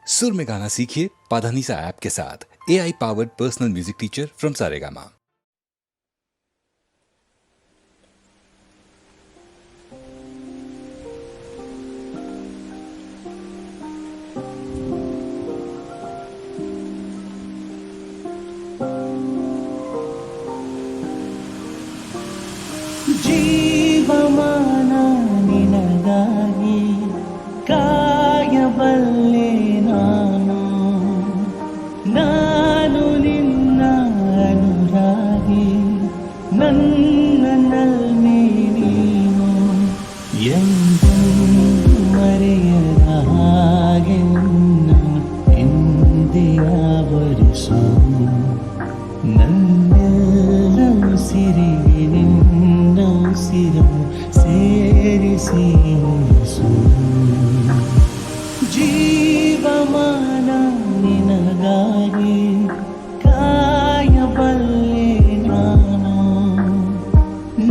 सुर में गाना सीखिए पाधानीसा ऐप के साथ। AI powered personal music teacher from Saregama. ಜೀವಮಾನ ನಿನಗಾಗಿ ಕಾಯಬಲ್ಲೆ ನಾನು ನಿನ್ನ ಅನುರಾಗಿ ನನ್ನನ್ನಲ್ಲಿ ನೀನು ಎಂದು ಮರೆಯದ ಹಾಗೆ ಇಂದಿಯಾವರಿಸು ನನ್ನೆಲ್ಲ ಉಸಿರಿಗೆ ನಿನ್ನ ಉಸಿರು ಸೇರಿಸಿ ಉಳಿಸು. ಜೀವಮಾನ ನಿನಗಾಗಿ ಕಾಯಬಲ್ಲೆ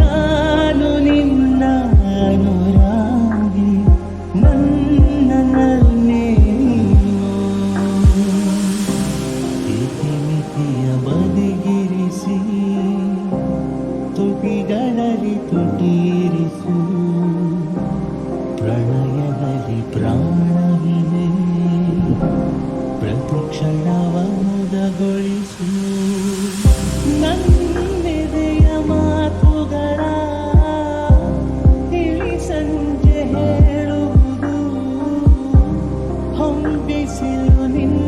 ನಾನು ನಿನ್ನ ಅನುರಾಗಿ ನನ್ನನ್ನೇ ನೀನು ಇತಿಮಿತಿಯ ಬದಿಗಿರಿಸಿ ತುಟಿಗಳಲ್ಲಿ ತುಟಿರಿಸು ಪ್ರಣಯದಲ್ಲಿ ಪ್ರಾಣವಿದೆ ಪ್ರತಿಕ್ಷಣವ ಮುದಗೊಳಿಸು ನನ್ನೆದೆಯ ಮಾತುಗಳ ಇಳಿ ಸಂಜೆ ಹೇಳುವುದು ಹೊಂಬಿಸಿಲು ನಿನ್ನ